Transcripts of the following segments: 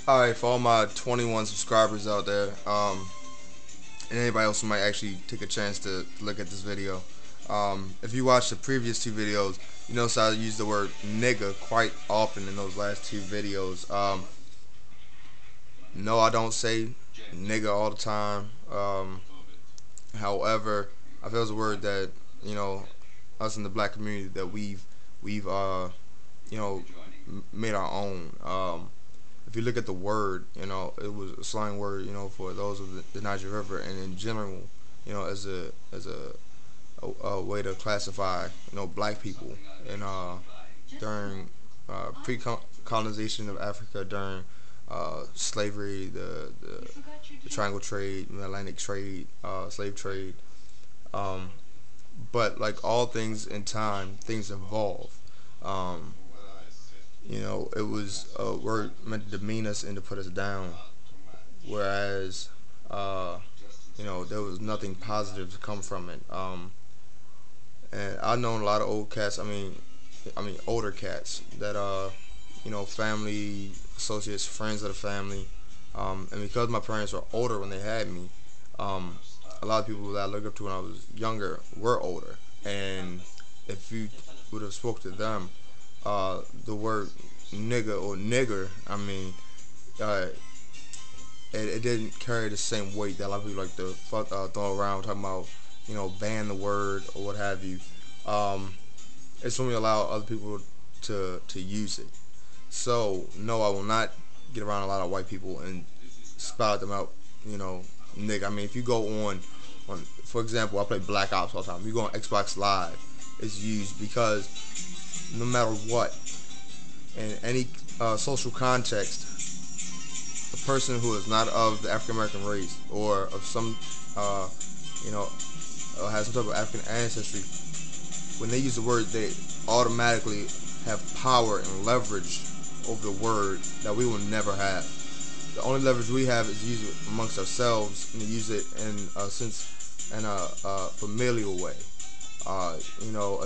Alright, for all my 21 subscribers out there, and anybody else who might actually take a chance to look at this video, if you watch the previous two videos, you notice I used the word nigga quite often in those last two videos. No, I don't say nigga all the time. However, I feel it's a word that, us in the black community that we've made our own. If you look at the word, it was a slang word, for those of the Niger River, and in general, as a way to classify, black people, and during pre-colonization of Africa, during slavery, the triangle trade, the Atlantic trade, slave trade. But like all things in time, things evolve. Um, it was a word meant to demean us and to put us down, whereas, there was nothing positive to come from it. And I've known a lot of old cats. I mean older cats that family associates, friends of the family, and because my parents were older when they had me, a lot of people that I looked up to when I was younger were older, and if you would have spoke to them, the word nigga or nigger, uh, it didn't carry the same weight that a lot of people like to throw around talking about, ban the word or what have you. It's when we allow other people to use it. So no, I will not get around a lot of white people and spout them out, nigga. If you go on, for example, I play Black Ops all the time. You go on Xbox Live, it's used because no matter what, in any social context, a person who is not of the African American race or of some, has some type of African ancestry, when they use the word, they automatically have power and leverage over the word that we will never have. The only leverage we have is use it amongst ourselves and use it in a familial way. A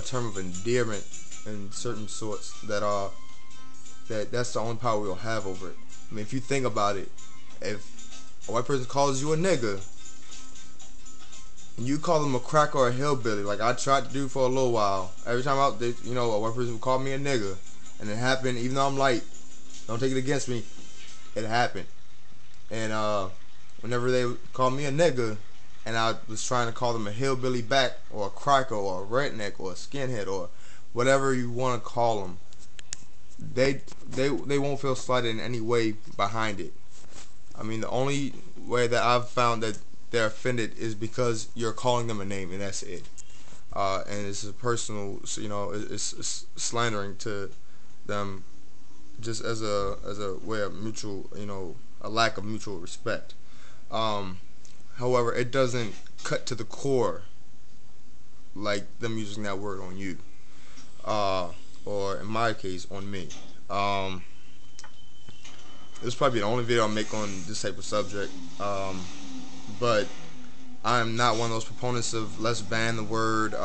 term of endearment in certain sorts that's the only power we'll have over it. If you think about it, if a white person calls you a nigga and you call them a cracker or a hillbilly, like I tried to do for a little while, every time a white person would call me a nigga, and it happened, even though I'm light, don't take it against me, it happened. And whenever they called me a nigga, and I was trying to call them a hillbilly back, or a cracker, or a redneck, or a skinhead, or whatever you want to call them, they won't feel slighted in any way behind it. The only way that I've found that they're offended is because you're calling them a name, and that's it. And it's a personal, it's slandering to them, just as a way of mutual, a lack of mutual respect. However, it doesn't cut to the core like them using that word on you, or in my case, on me. This is probably the only video I'll make on this type of subject, but I'm not one of those proponents of let's ban the word.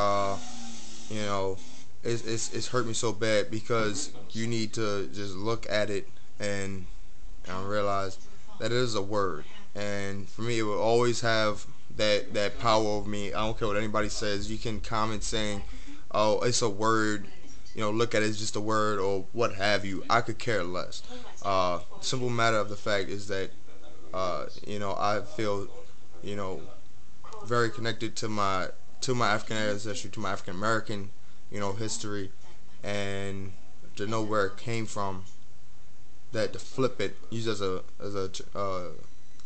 It's hurt me so bad because you need to just look at it and realize that it is a word, and for me, it will always have that power over me. I don't care what anybody says. You can comment saying, "Oh, it's a word. Look at it, it's just a word," or what have you. I could care less. Simple matter of the fact is that, I feel, very connected to my African ancestry, to my African American, history, and to know where it came from. That to flip it, use as a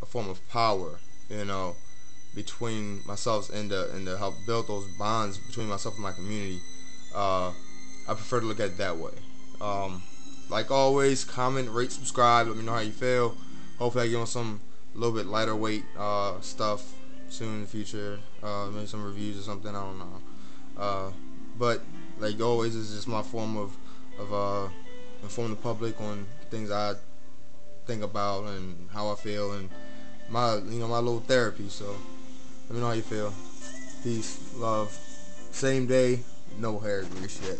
form of power, between myself and to help build those bonds between myself and my community. I prefer to look at it that way. Like always, comment, rate, subscribe. Let me know how you feel. Hopefully I get on some a little bit lighter weight stuff soon in the future. Maybe some reviews or something. I don't know. But like always, this is just my form of informing the public on things I think about and how I feel, and my little therapy. So let me know how you feel. Peace, love. Same day, no hair grease yet.